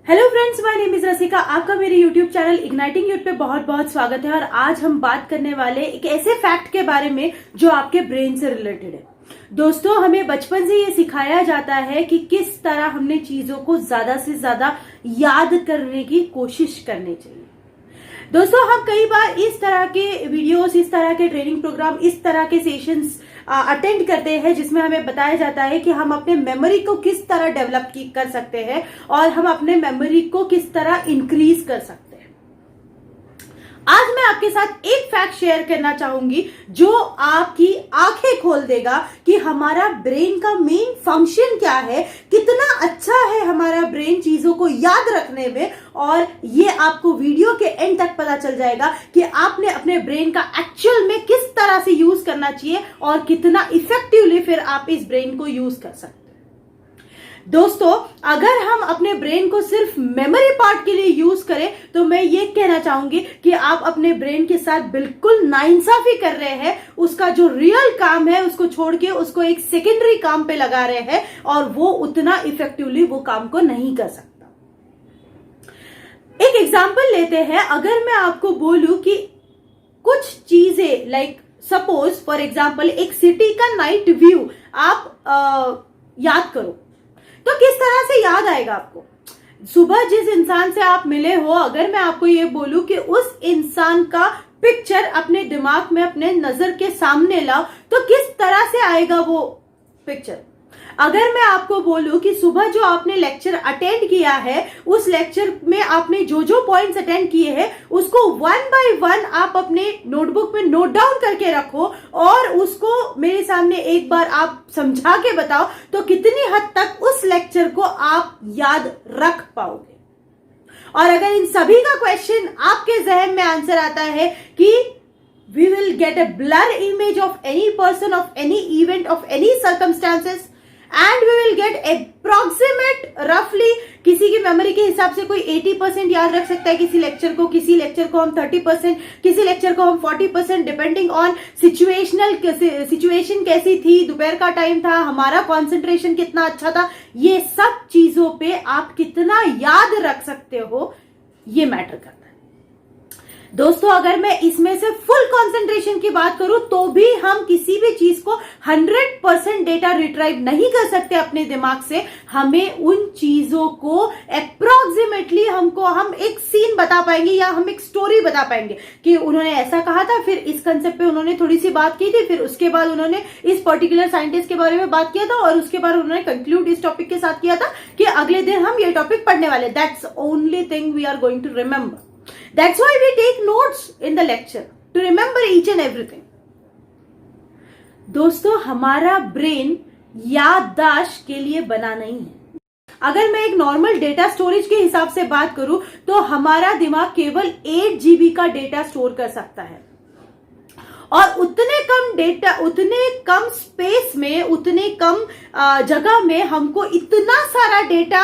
Hello friends, my name is Rasika. आपका मेरे YouTube channel igniting youth पे बहुत बहुत स्वागत है। और आज हम बात करने वाले एक ऐसे फैक्ट के बारे में जो आपके ब्रेन से रिलेटेड है। दोस्तों, हमें बचपन से ये सिखाया जाता है कि किस तरह हमने चीजों को ज्यादा से ज्यादा याद करने की कोशिश करनी चाहिए। दोस्तों, हम कई बार इस तरह के वीडियोस, इस तरह के ट्रेनिंग प्रोग्राम, इस तरह के सेशंस अटेंड करते हैं जिसमें हमें बताया जाता है कि हम अपने मेमोरी को किस तरह डेवलप कर सकते हैं और हम अपने मेमोरी को किस तरह इंक्रीज कर सकते हैं। आज मैं आपके साथ एक फैक्ट शेयर करना चाहूंगी जो आपकी आंखें खोल देगा कि हमारा ब्रेन का मेन फंक्शन क्या है, कितना अच्छा है हमारा ब्रेन चीजों को याद रखने में। और ये आपको वीडियो के एंड तक पता चल जाएगा कि आपने अपने ब्रेन का एक्चुअल में किस तरह से यूज करना चाहिए और कितना इफेक्टिवली फिर आप इस ब्रेन को यूज कर सकते हैं। दोस्तों, अगर हम अपने ब्रेन को सिर्फ मेमोरी पार्ट के लिए यूज करें तो मैं ये कहना चाहूंगी कि आप अपने ब्रेन के साथ बिल्कुल नाइंसाफी कर रहे हैं। उसका जो रियल काम है उसको छोड़ के उसको एक सेकेंडरी काम पे लगा रहे हैं और वो उतना इफेक्टिवली वो काम को नहीं कर सकता। एक एग्जांपल लेते हैं। अगर मैं आपको बोलूं कि कुछ चीजें लाइक सपोज फॉर एग्जांपल एक सिटी का नाइट व्यू आप याद करो तो किस तरह से याद आएगा आपको। सुबह जिस इंसान से आप मिले हो, अगर मैं आपको ये बोलूं कि उस इंसान का पिक्चर अपने दिमाग में, अपने नजर के सामने लाओ तो किस तरह से आएगा वो पिक्चर। अगर मैं आपको बोलूं कि सुबह जो आपने लेक्चर अटेंड किया है, उस लेक्चर में आपने जो जो पॉइंट्स अटेंड किए हैं उसको वन बाय वन आप अपने नोटबुक में नोट डाउन करके रखो और उसको मेरे सामने एक बार आप समझा के बताओ तो कितनी हद तक उस लेक्चर को आप याद रख पाओगे। और अगर इन सभी का क्वेश्चन आपके जहन में आंसर आता है कि we will get a blur image of any person, of any event, of any circumstances and we will get approximate roughly, किसी की मेमोरी के हिसाब से कोई 80% याद रख सकता है किसी लेक्चर को हम 30%, किसी लेक्चर को हम 40%, डिपेंडिंग ऑन सिचुएशन कैसी थी, दोपहर का टाइम था, हमारा कंसंट्रेशन कितना अच्छा था। ये सब चीजों पे आप कितना याद रख सकते हो ये मैटर करता है। दोस्तों, अगर मैं इसमें से फुल कंसंट्रेशन की बात करूं तो भी हम किसी भी चीज को 100% डेटा रिट्राइव नहीं कर सकते अपने दिमाग से। हमें उन चीजों को अप्रोक्सीमेटली हम एक सीन बता पाएंगे या हम एक स्टोरी बता पाएंगे कि उन्होंने ऐसा कहा था, फिर इस कंसेप्ट पे उन्होंने थोड़ी सी बात की थी, फिर उसके बाद उन्होंने इस पर्टिकुलर साइंटिस्ट के बारे में बात किया था और उसके बाद उन्होंने कंक्लूड इस टॉपिक के साथ किया था कि अगले दिन हम ये टॉपिक पढ़ने वाले। That's only thing we are going to remember. That's why we take notes in the lecture to remember each and everything. दोस्तों, हमारा ब्रेन याददाश्त के लिए बना नहीं है। अगर मैं एक नॉर्मल डेटा स्टोरेज के हिसाब से बात करूं तो हमारा दिमाग केवल 8 GB का डेटा स्टोर कर सकता है और उतने कम डेटा, उतने कम स्पेस में, उतने कम जगह में हमको इतना सारा डेटा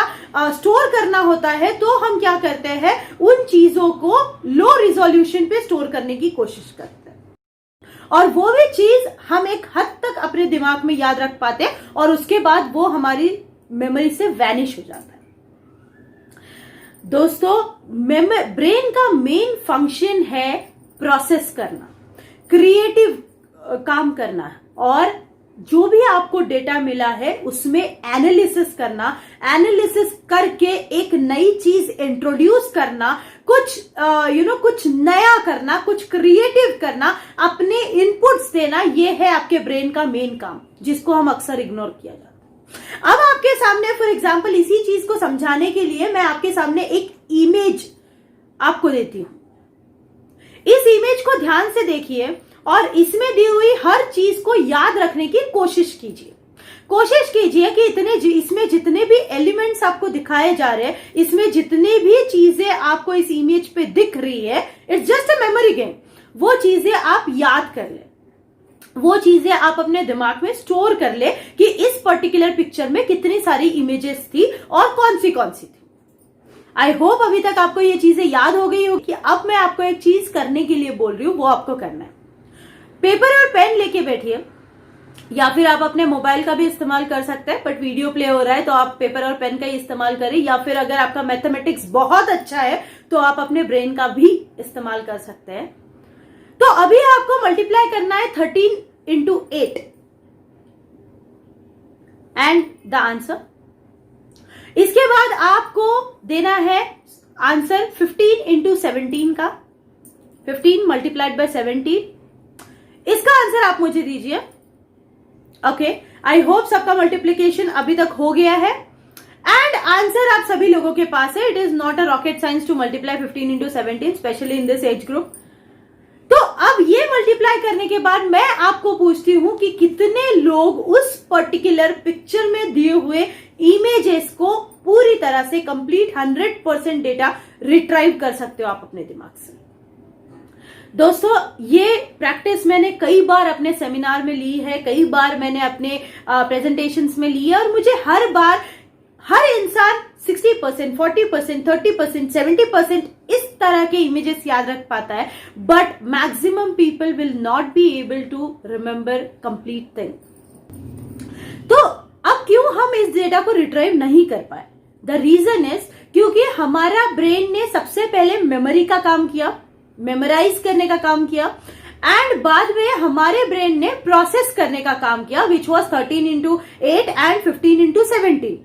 स्टोर करना होता है। तो हम क्या करते हैं, उन चीजों को लो रिजोल्यूशन पे स्टोर करने की कोशिश करते हैं और वो भी चीज हम एक हद तक अपने दिमाग में याद रख पाते हैं और उसके बाद वो हमारी मेमोरी से वैनिश हो जाता है। दोस्तों, ब्रेन का मेन फंक्शन है प्रोसेस करना, क्रिएटिव काम करना और जो भी आपको डेटा मिला है उसमें एनालिसिस करना, एनालिसिस करके एक नई चीज इंट्रोड्यूस करना, कुछ नया करना, कुछ क्रिएटिव करना, अपने इनपुट्स देना। ये है आपके ब्रेन का मेन काम जिसको हम अक्सर इग्नोर किया जाता है। अब आपके सामने फॉर एग्जांपल इसी चीज को समझाने के लिए मैं आपके सामने एक इमेज आपको देती हूं। इस इमेज को ध्यान से देखिए और इसमें दी हुई हर चीज को याद रखने की कोशिश कीजिए। कोशिश कीजिए कि इसमें जितने भी एलिमेंट्स आपको दिखाए जा रहे हैं, इसमें जितनी भी चीजें आपको इस इमेज पे दिख रही है, it's just a memory game. वो चीजें आप याद कर ले, वो चीजें आप अपने दिमाग में स्टोर कर ले कि इस पर्टिकुलर पिक्चर में कितनी सारी इमेजेस थी और कौन सी थी। आई होप अभी तक आपको ये चीजें याद हो गई हो कि अब मैं आपको एक चीज करने के लिए बोल रही हूं, वो आपको करना है। पेपर और पेन लेके बैठिए या फिर आप अपने मोबाइल का भी इस्तेमाल कर सकते हैं, बट वीडियो प्ले हो रहा है तो आप पेपर और पेन का ही इस्तेमाल करें, या फिर अगर आपका मैथमेटिक्स बहुत अच्छा है तो आप अपने ब्रेन का भी इस्तेमाल कर सकते हैं। तो अभी आपको मल्टीप्लाई करना है 13 into 8 एंड द आंसर। इसके बाद आपको देना है आंसर 15 into 17 का, 15 मल्टीप्लाइड बाय 17। इसका आंसर आप मुझे दीजिए। ओके, आई होप सबका मल्टीप्लीकेशन अभी तक हो गया है एंड आंसर आप सभी लोगों के पास है। It is not a rocket science to multiply 15 into 17, specially in this age group. तो अब ये मल्टीप्लाई करने के बाद मैं आपको पूछती हूं कि कितने लोग उस पर्टिकुलर पिक्चर में दिए हुए इमेजेस को पूरी तरह से कंप्लीट 100% डेटा रिट्राइव कर सकते हो आप अपने दिमाग से। दोस्तों, ये प्रैक्टिस मैंने कई बार अपने सेमिनार में ली है, कई बार मैंने अपने प्रेजेंटेशंस में ली है, और मुझे हर बार हर इंसान 60%, 40%, 30%, 70% इस तरह के इमेजेस याद रख पाता है, but maximum people will not be able to remember complete thing. तो अब क्यों हम इस डेटा को रिट्राइव नहीं कर पाए? द रीजन इज क्योंकि हमारा ब्रेन ने सबसे पहले मेमोरी का काम किया, मेमोराइज करने का काम किया, एंड बाद में हमारे ब्रेन ने प्रोसेस करने का काम किया, which was 13 into 8 and 15 into 17।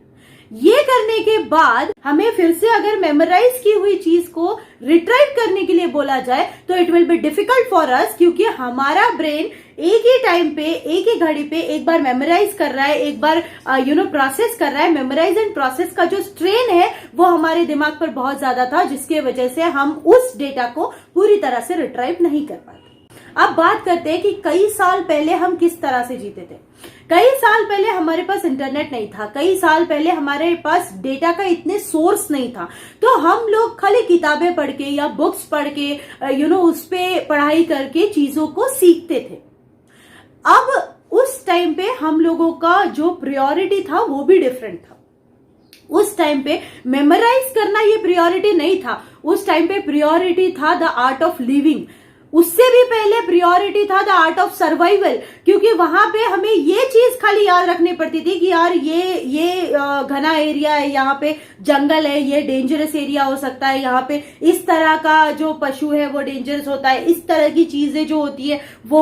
ये करने के बाद हमें फिर से अगर मेमोराइज की हुई चीज को रिट्राइव करने के लिए बोला जाए तो it will be difficult for us, क्योंकि हमारा ब्रेन एक ही टाइम पे, एक ही घड़ी पे एक बार मेमोराइज कर रहा है, एक बार प्रोसेस कर रहा है। मेमोराइज एंड प्रोसेस का जो स्ट्रेन है वो हमारे दिमाग पर बहुत ज्यादा था, जिसके वजह से हम उस डेटा को पूरी तरह से रिट्राइव नहीं कर पाते। अब बात करते हैं कि कई साल पहले हम किस तरह से जीते थे। कई साल पहले हमारे पास इंटरनेट नहीं था, कई साल पहले हमारे पास डेटा का इतने सोर्स नहीं था, तो हम लोग खाली किताबें पढ़ के या बुक्स पढ़ के उस पे पढ़ाई करके चीजों को सीखते थे। अब उस टाइम पे हम लोगों का जो प्रायोरिटी था वो भी डिफरेंट था। उस टाइम पे मेमोराइज करना ये प्रायोरिटी नहीं था, उस टाइम पे प्रायोरिटी था द आर्ट ऑफ लिविंग। उससे भी पहले प्रायोरिटी था द आर्ट ऑफ सर्वाइवल, क्योंकि वहां पे हमें ये चीज खाली याद रखनी पड़ती थी कि यार ये घना एरिया है, यहाँ पे जंगल है, ये डेंजरस एरिया हो सकता है, यहाँ पे इस तरह का जो पशु है वो डेंजरस होता है, इस तरह की चीजें जो होती है वो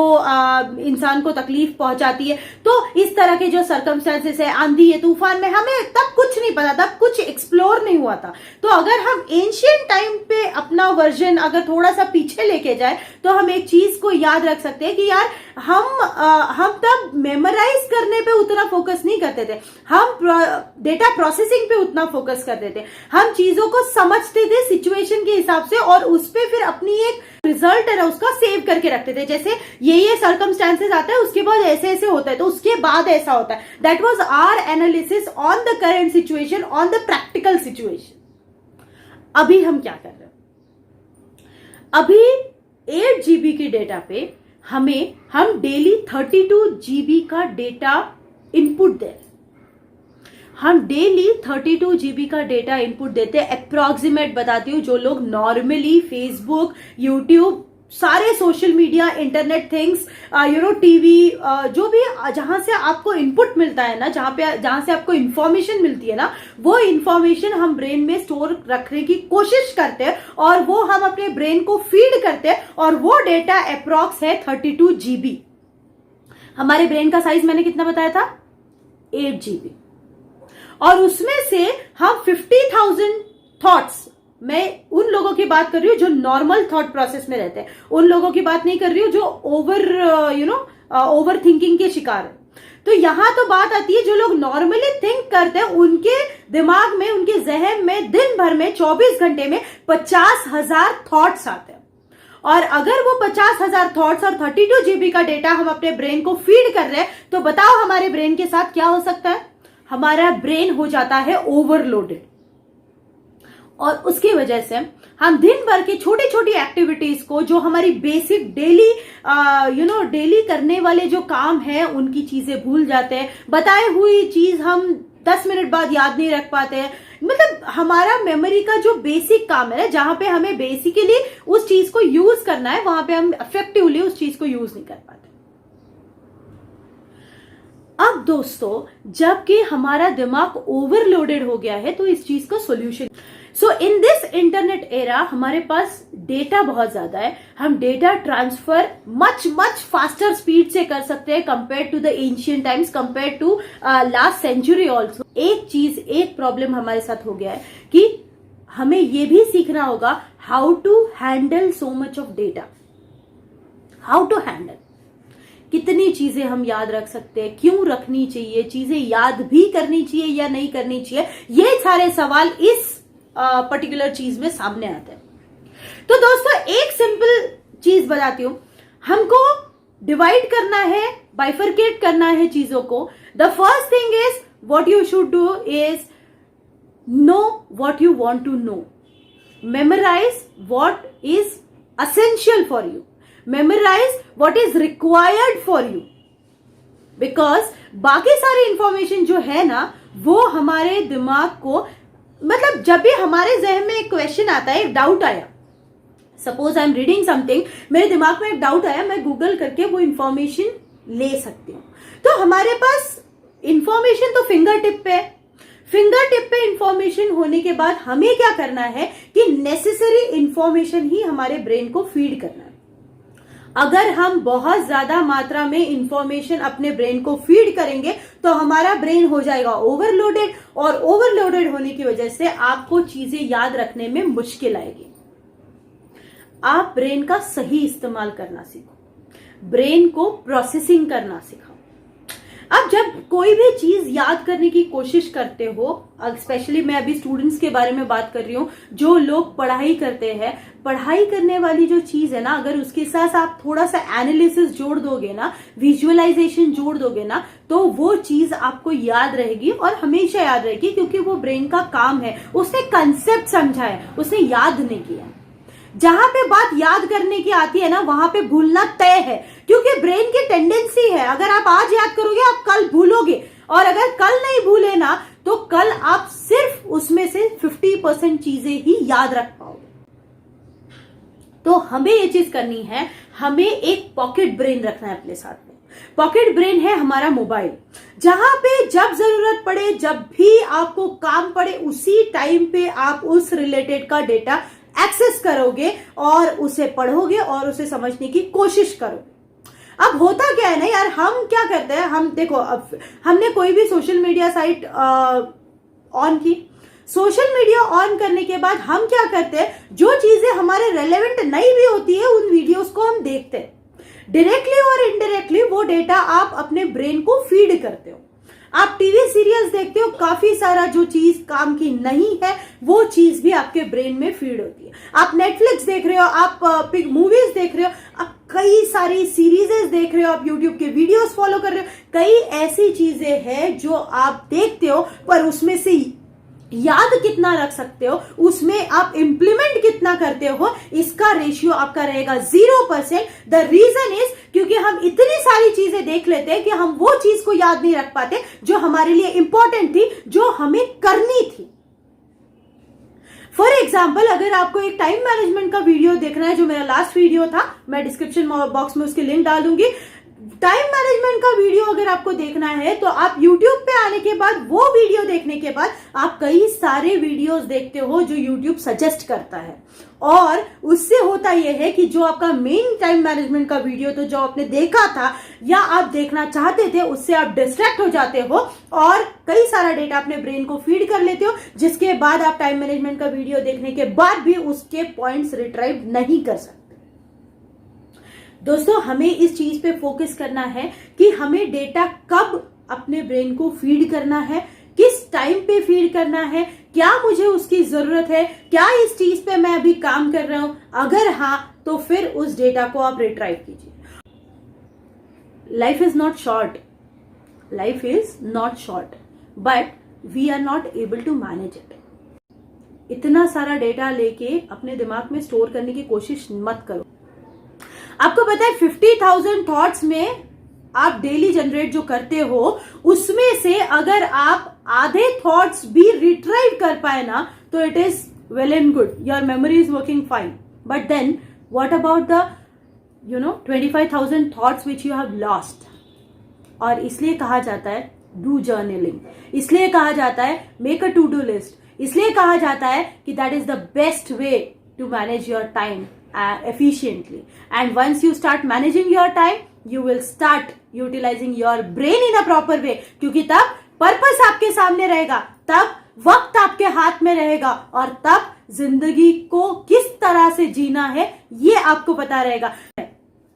इंसान को तकलीफ पहुंचाती है। तो इस तरह के जो सर्कमस्टेंसेस है, आंधी है, तूफान में, हमें तब कुछ नहीं पता था, कुछ एक्सप्लोर नहीं हुआ था। तो अगर हम एंशिएंट टाइम पे अपना वर्जन अगर थोड़ा सा पीछे लेके जाए तो हम एक चीज को याद रख सकते हैं कि यार हम तब मेमोराइज करने पे उतना फोकस नहीं करते थे, हम डेटा प्रोसेसिंग पे उतना फोकस करते थे, हम चीजों को समझते थे सिचुएशन के हिसाब से और उस पे फिर अपनी एक रिजल्ट है ना उसका सेव करके रखते थे। जैसे ये सर्कमस्टेंसेस आता है, उसके बाद ऐसे ऐसे होता है, तो उसके बाद ऐसा होता है। That was our analysis on the current situation, on the practical situation. अभी हम क्या कर रहे हैं? अभी 8 GB की डेटा पे हम डेली 32 GB का डेटा इनपुट दे रहे। हम डेली 32 GB का डेटा इनपुट देते हैं। अप्रॉक्सीमेट बताती हूँ, जो लोग नॉर्मली फेसबुक, यूट्यूब, सारे social media, internet things, TV, जो भी जहां से आपको इनपुट मिलता है ना, जहां से आपको इंफॉर्मेशन मिलती है ना, वो इंफॉर्मेशन हम ब्रेन में स्टोर रखने की कोशिश करते हैं और वो हम अपने ब्रेन को फीड करते हैं, और वो डेटा अप्रॉक्स है 32 GB। हमारे ब्रेन का साइज मैंने कितना बताया था? 8 GB। और उसमें से हम 50,000 थॉट्स, मैं उन लोगों की बात कर रही हूं जो नॉर्मल थॉट प्रोसेस में रहते हैं, उन लोगों की बात नहीं कर रही हूं जो ओवर थिंकिंग के शिकार है। तो यहां तो बात आती है जो लोग नॉर्मली थिंक करते हैं, उनके दिमाग में, उनके जहन में दिन भर में 24 घंटे में 50,000 थॉट्स आते हैं। और अगर वो 50,000 थॉट्स और 32 GB का डेटा हम अपने ब्रेन को फीड कर रहे हैं, तो बताओ हमारे ब्रेन के साथ क्या हो सकता है? हमारा ब्रेन हो जाता है ओवरलोडेड, और उसकी वजह से हम दिन भर की छोटी छोटी एक्टिविटीज को, जो हमारी बेसिक डेली करने वाले जो काम है, उनकी चीजें भूल जाते हैं। बताई हुई चीज हम 10 मिनट बाद याद नहीं रख पाते हैं। मतलब हमारा मेमोरी का जो बेसिक काम है ना, जहां पे हमें बेसिकली उस चीज को यूज करना है, वहां पे हम इफेक्टिवली उस चीज को यूज नहीं कर पाते। अब दोस्तों, जबकि हमारा दिमाग ओवरलोडेड हो गया है, तो इस चीज का solution, so in this internet era हमारे पास डेटा बहुत ज्यादा है, हम data transfer much much faster speed से कर सकते हैं compare to the ancient times, compare to last century also. एक प्रॉब्लम हमारे साथ हो गया है कि हमें ये भी सीखना होगा how to handle so much of data, how to handle, कितनी चीजें हम याद रख सकते हैं, क्यों रखनी चाहिए, चीजें याद भी करनी चाहिए या नहीं करनी चाहिए, ये सारे सवाल इस पर्टिकुलर चीज में सामने आते हैं। तो दोस्तों, एक सिंपल चीज बताती हूं, हमको डिवाइड करना है, बाइफरकेट करना है चीजों को। The first thing is what you should do is know what you want to know, memorize what is essential for you, memorize what is required for you, because बाकी सारी इंफॉर्मेशन जो है ना, वो हमारे दिमाग को, मतलब जब भी हमारे जहन में एक क्वेश्चन आता है, एक डाउट आया, suppose I am reading something, मेरे दिमाग में एक डाउट आया, मैं गूगल करके वो इंफॉर्मेशन ले सकती हूँ। तो हमारे पास इंफॉर्मेशन तो फिंगर टिप पे है, फिंगर टिप पे इंफॉर्मेशन होने के बाद हमें क्या करना है कि नेसेसरी इंफॉर्मेशन ही हमारे ब्रेन को फीड करना है। अगर हम बहुत ज्यादा मात्रा में इंफॉर्मेशन अपने ब्रेन को फीड करेंगे तो हमारा ब्रेन हो जाएगा ओवरलोडेड, और ओवरलोडेड होने की वजह से आपको चीजें याद रखने में मुश्किल आएगी। आप ब्रेन का सही इस्तेमाल करना सीखो, ब्रेन को प्रोसेसिंग करना सिखाओ। अब जब कोई भी चीज याद करने की कोशिश करते हो, स्पेशली मैं अभी स्टूडेंट्स के बारे में बात कर रही हूं, जो लोग पढ़ाई करते हैं, पढ़ाई करने वाली जो चीज है ना, अगर उसके साथ आप थोड़ा सा एनालिसिस जोड़ दोगे ना, विजुअलाइजेशन जोड़ दोगे ना, तो वो चीज आपको याद रहेगी और हमेशा याद रहेगी, क्योंकि वो ब्रेन का काम है, उसने कंसेप्ट समझा है, उसने याद नहीं किया। जहां पे बात याद करने की आती है ना, वहां पे भूलना तय है, क्योंकि ब्रेन की टेंडेंसी है, अगर आप आज याद करोगे आप कल भूलोगे, और अगर कल नहीं भूले ना, तो कल आप सिर्फ उसमें से 50% चीजें ही याद रख पाओगे। तो हमें ये चीज करनी है, हमें एक पॉकेट ब्रेन रखना है अपने साथ में। पॉकेट ब्रेन है हमारा मोबाइल, जहां पे जब जरूरत पड़े, जब भी आपको काम पड़े, उसी टाइम पे आप उस रिलेटेड का डेटा एक्सेस करोगे और उसे पढ़ोगे और उसे समझने की कोशिश करोगे। अब होता क्या है ना यार, हम क्या करते हैं, हम देखो, अब हमने कोई भी सोशल मीडिया साइट ऑन की, सोशल मीडिया ऑन करने के बाद हम क्या करते हैं, जो चीजें हमारे रेलेवेंट नहीं भी होती है, उन वीडियोस को हम देखते हैं। डायरेक्टली और इनडायरेक्टली वो डेटा आप अपने ब्रेन को फीड करते हो। आप टीवी सीरियल्स देखते हो, काफी सारा जो चीज काम की नहीं है वो चीज भी आपके ब्रेन में फीड होती है। आप नेटफ्लिक्स देख रहे हो, आप मूवीज देख रहे हो, आप कई सारी सीरीजेस देख रहे हो, आप यूट्यूब के वीडियोस फॉलो कर रहे हो, कई ऐसी चीजें हैं जो आप देखते हो, पर उसमें से याद कितना रख सकते हो, उसमें आप इंप्लीमेंट कितना करते हो, इसका रेशियो आपका रहेगा 0%। द रीजन इज क्योंकि हम इतनी सारी चीजें देख लेते हैं कि हम वो चीज को याद नहीं रख पाते जो हमारे लिए इंपॉर्टेंट थी, जो हमें करनी थी। फॉर एग्जाम्पल, अगर आपको एक टाइम मैनेजमेंट का वीडियो देखना है, जो मेरा लास्ट वीडियो था, मैं डिस्क्रिप्शन बॉक्स में उसकी लिंक डाल दूंगी। टाइम मैनेजमेंट का वीडियो अगर आपको देखना है तो आप YouTube पे आने के बाद, वो वीडियो देखने के बाद आप कई सारे वीडियोस देखते हो जो YouTube सजेस्ट करता है, और उससे होता यह है कि जो आपका मेन टाइम मैनेजमेंट का वीडियो तो जो आपने देखा था या आप देखना चाहते थे, उससे आप डिस्ट्रैक्ट हो जाते हो और कई सारा डेटा अपने ब्रेन को फीड कर लेते हो, जिसके बाद आप टाइम मैनेजमेंट का वीडियो देखने के बाद भी उसके पॉइंट्स रिट्राइव नहीं कर सकते। दोस्तों, हमें इस चीज पे फोकस करना है कि हमें डेटा कब अपने ब्रेन को फीड करना है, किस टाइम पे फीड करना है, क्या मुझे उसकी जरूरत है, क्या इस चीज पे मैं अभी काम कर रहा हूं, अगर हाँ तो फिर उस डेटा को आप रिट्राइव कीजिए। Life is not short, life is not short, but we are not able to manage it. इतना सारा डेटा लेके अपने दिमाग में स्टोर करने की कोशिश मत करो। आपको पता है 50,000 थॉट्स में आप डेली जनरेट जो करते हो, उसमें से अगर आप आधे थॉट्स भी रिट्राइव कर पाए ना, तो it is well and good, your memory is working fine. But then what about the 25,000 thoughts which you have lost? और इसलिए कहा जाता है डू जर्नलिंग, इसलिए कहा जाता है make a to do list, इसलिए कहा जाता है कि that is the best way to manage your time efficiently. And once you start managing your time, you will start utilizing your brain in a proper way. क्योंकि तब purpose आपके सामने रहेगा, तब वक्त आपके हाथ में रहेगा और तब जिंदगी को किस तरह से जीना है ये आपको पता रहेगा।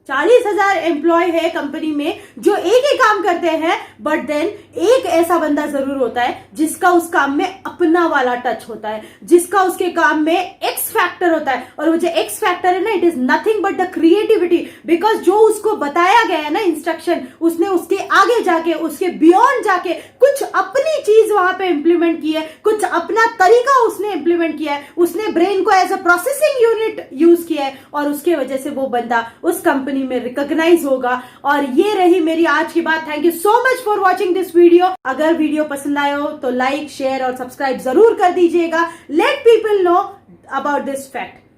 40,000 एम्प्लॉय है कंपनी में जो एक ही काम करते हैं, बट देन एक ऐसा बंदा जरूर होता है जिसका उस काम में अपना वाला टच होता है, जिसका उसके काम में एक्स फैक्टर होता है। और वो जो एक्स फैक्टर है ना, it is nothing but the creativity, because जो उसको बताया गया है ना इंस्ट्रक्शन, उसने उसके आगे जाके, उसके बियॉन्ड जाके कुछ अपनी चीज वहां पे इंप्लीमेंट की है, कुछ अपना तरीका उसने इंप्लीमेंट किया है, उसने ब्रेन को as a processing unit use किया है और उसके वजह से वो बंदा उस कंपनी में रिकॉग्नाइज होगा। और ये रही मेरी आज की बात। Thank you so much for watching this video. अगर वीडियो पसंद आए हो तो लाइक, शेयर और सब्सक्राइब जरूर कर दीजिएगा। Let people know about this fact.